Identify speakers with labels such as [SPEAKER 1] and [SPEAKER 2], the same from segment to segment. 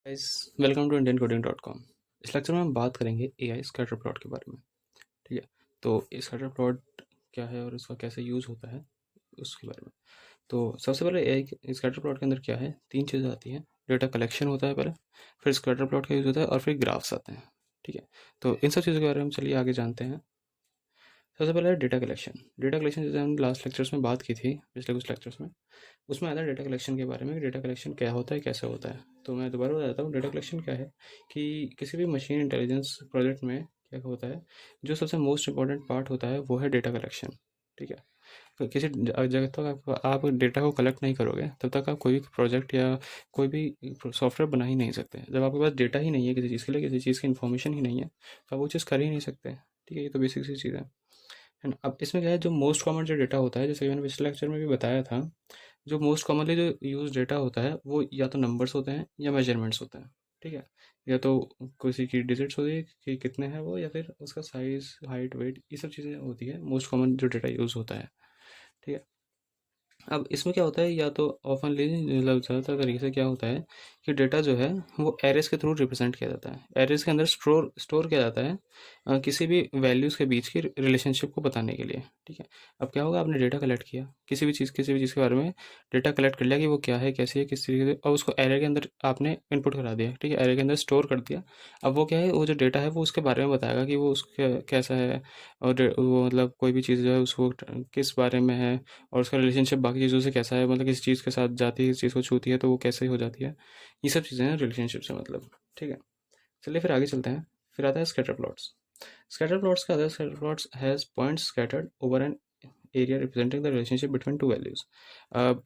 [SPEAKER 1] Guys, welcome to indiancoding.com। इस lecture में हम बात करेंगे एआई स्कैटर प्लॉट के बारे में। ठीक है, तो स्कैटर प्लॉट क्या है और इसका कैसे यूज़ होता है उसके बारे में। तो सबसे पहले एआई स्कैटर प्लॉट के अंदर क्या है, तीन चीज़ें आती हैं। डेटा कलेक्शन होता है पहले, फिर स्कैटर प्लॉट का यूज़ होता है और फिर ग्राफ्स आते हैं। ठीक है, तो इन सब चीज़ों के बारे में चलिए आगे जानते हैं। सबसे पहले डेटा कलेक्शन। डेटा कलेक्शन जैसे हम लास्ट लेक्चर्स में बात की थी, पिछले कुछ लेक्चर्स में, उसमें आया था डेटा कलेक्शन के बारे में कि डेटा कलेक्शन क्या होता है, कैसे होता है। तो मैं दोबारा बताता हूँ, डेटा कलेक्शन क्या है कि किसी भी मशीन इंटेलिजेंस प्रोजेक्ट में क्या होता है, जो सबसे मोस्ट इंपॉर्टेंट पार्ट होता है वो है डेटा कलेक्शन। ठीक है, तो किसी जगह तक आप डेटा को कलेक्ट नहीं करोगे तब तक आप कोई भी प्रोजेक्ट या कोई भी सॉफ्टवेयर बना ही नहीं सकते। जब आपके पास डेटा ही नहीं है किसी चीज़ के लिए, किसी चीज़ की इन्फॉर्मेशन ही नहीं है, तो आप वो चीज़ कर ही नहीं सकते। ठीक है, ये तो बेसिक सी चीज़ है ना। अब इसमें क्या है, जो मोस्ट कॉमन जो डेटा होता है, जैसे कि मैंने पिछले लेक्चर में भी बताया था, जो मोस्ट कॉमनली जो यूज़ डेटा होता है वो या तो नंबर्स होते हैं या मेजरमेंट्स होते हैं। ठीक है, या तो किसी की डिजिट्स होती है कि कितने हैं वो, या फिर उसका साइज, हाइट, वेट, ये सब चीज़ें होती है। मोस्ट कॉमन जो डेटा यूज़ होता है। ठीक है, अब इसमें क्या होता है, या तो ऑफनली मतलब ज़्यादातर तरीके से क्या होता है कि डेटा जो है वो एरेस के थ्रू रिप्रेजेंट किया जाता है। एरेस के अंदर स्टोर स्टोर किया जाता है किसी भी वैल्यूज़ के बीच की रिलेशनशिप को बताने के लिए। ठीक है, अब क्या होगा, आपने डेटा कलेक्ट किया, किसी भी चीज़ के बारे में डेटा कलेक्ट कर लिया कि वो क्या है, कैसी है, किस तरीके से, और उसको एरे के अंदर आपने इनपुट करा दिया। ठीक है, एरे के अंदर स्टोर कर दिया। अब वो क्या है, वो जो डेटा है वो उसके बारे में बताएगा कि वो उसका कैसा है, और वो मतलब कोई भी चीज़ जो है उसको किस बारे में है, और उसका रिलेशनशिप बाकी चीज़ों से कैसा है, मतलब किसी चीज़ के साथ जाती है, किसी चीज़ को छूती है तो वो कैसे हो जाती है। ये सब चीज़ें हैं रिलेशनशिप से मतलब। ठीक है, चलिए फिर आगे चलते हैं। फिर आता है स्कैटर प्लॉट्स। स्कैटर प्लॉट्स का आता है, scatter plots has points scattered over an area representing the relationship between two values.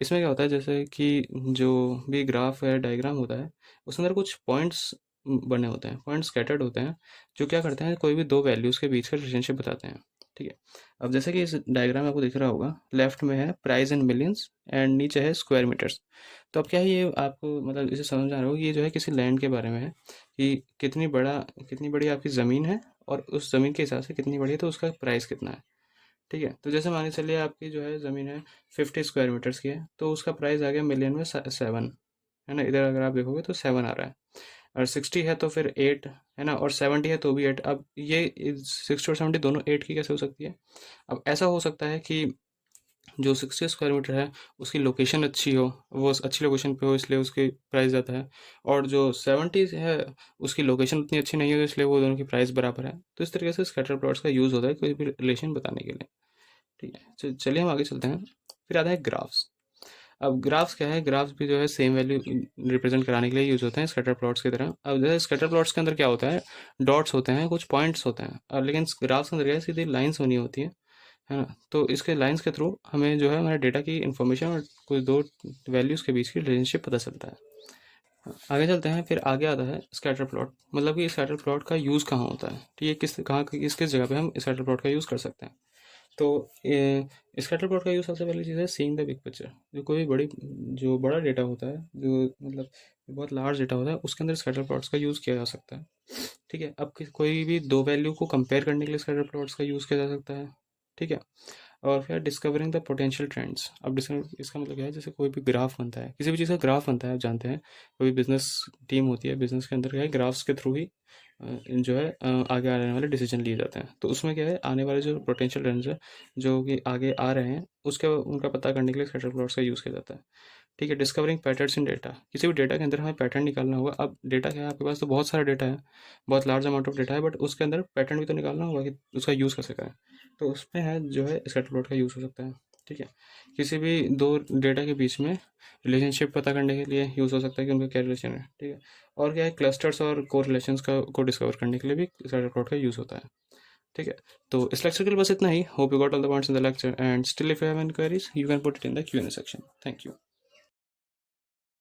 [SPEAKER 1] इसमें क्या होता है, जैसे कि जो भी ग्राफ है, डायग्राम होता है, उसके अंदर कुछ पॉइंट्स बने होते हैं, पॉइंट्स स्कैटर्ड होते हैं, जो क्या करते हैं, कोई भी दो वैल्यूज़ के बीच का रिलेशनशिप बताते हैं। ठीक है, अब जैसे कि इस डायग्राम में आपको दिख रहा होगा, लेफ्ट में है प्राइस इन मिलियंस एंड नीचे है स्क्वायर मीटर्स। तो अब क्या है, ये आपको मतलब इसे समझ आ रहा होगा कि ये जो है किसी लैंड के बारे में है, कि कितनी बड़ी आपकी ज़मीन है, और उस ज़मीन के हिसाब से कितनी बड़ी है तो उसका प्राइस कितना है। ठीक है, तो जैसे मान के चलिए आपकी जो है ज़मीन है 50 स्क्वायर मीटर्स की है, तो उसका प्राइस आ गया मिलियन में 7, है ना। इधर अगर आप देखोगे तो 7 आ रहा है, और 60 है तो फिर 8, है ना, और 70 है तो भी 8। अब ये 60 और 70 दोनों 8 की कैसे हो सकती है। अब ऐसा हो सकता है कि जो 60 स्क्वायर मीटर है उसकी लोकेशन अच्छी हो, वो अच्छी लोकेशन पे हो, इसलिए उसकी प्राइस ज़्यादा है। और जो 70 है उसकी लोकेशन उतनी अच्छी नहीं है, तो इसलिए वो दोनों की प्राइस बराबर है। तो इस तरीके से स्कैटर प्लॉट्स का यूज़ होता है कोई भी रिलेशन बताने के लिए। ठीक है, चलिए हम आगे चलते हैं। फिर आता है ग्राफ्स। अब ग्राफ्स क्या है, ग्राफ्स भी जो है सेम वैल्यू रिप्रेजेंट कराने के लिए यूज़ होते हैं स्कैटर प्लॉट्स की तरह। अब जैसे स्कैटर प्लॉट्स के अंदर क्या होता है, डॉट्स होते हैं, कुछ पॉइंट्स होते हैं, और लेकिन ग्राफ्स के अंदर क्या है, सीधी लाइन्स बनी होती है ना। तो इसके लाइंस के थ्रू हमें जो है हमारे डेटा की इन्फॉर्मेशन और कुछ दो वैल्यूज़ के बीच की रिलेशनशिप पता चलता है। आगे चलते हैं, फिर आगे आता है स्कैटर प्लॉट। मतलब कि स्कैटर प्लॉट का यूज़ कहाँ होता है, तो ये किस किस जगह पे हम स्कैटर प्लॉट का यूज़ कर सकते हैं। तो स्कैटर प्लॉट का यूज़ सबसे पहली चीज़ है सीइंग द बिग पिक्चर। जो बड़ा डेटा होता है, जो मतलब बहुत लार्ज डेटा होता है, उसके अंदर स्कैटर प्लॉट्स का यूज़ किया जा सकता है। ठीक है, अब कोई भी दो वैल्यू को कंपेयर करने के लिए स्कैटर प्लॉट्स का यूज़ किया जा सकता है। ठीक है, और फिर डिस्कवरिंग द पोटेंशियल ट्रेंड्स। अब इसका मतलब क्या है, जैसे कोई भी ग्राफ बनता है, किसी भी चीज़ का ग्राफ बनता है, आप जानते हैं, कोई बिजनेस टीम होती है, बिजनेस के अंदर क्या है, ग्राफ्स के थ्रू ही जो है आगे आने वाले डिसीजन लिए जाते हैं। तो उसमें क्या है, आने वाले जो पोटेंशियल ट्रेंड्स है जो कि आगे आ रहे हैं, उसके उनका पता करने के लिए स्कैटर प्लॉट्स का यूज़ किया जाता है। ठीक है, डिस्कवरिंग पैटर्न्स इन डेटा। किसी भी डेटा के अंदर हमें पैटर्न निकालना होगा। अब डेटा क्या है, आपके पास तो बहुत सारा डेटा है, बहुत लार्ज अमाउंट ऑफ डेटा है, बट उसके अंदर पैटर्न भी तो निकालना होगा कि उसका यूज़ कैसे करें। तो उसमें है जो है स्कैटर प्लॉट का यूज़ हो सकता है। ठीक है, किसी भी दो डेटा के बीच में रिलेशनशिप पता करने के लिए यूज़ हो सकता है कि उनका क्या रिलेशन है। ठीक है, और क्या है, क्लस्टर्स और को रिलेशंस को डिस्कवर करने के लिए भी स्कैटर प्लॉट का यूज़ होता है। ठीक है, तो इस लेक्चर के लिए बस इतना ही। Hope you got all the points in the lecture, and still if you have any queries you can put it in the Q&A section. Thank you.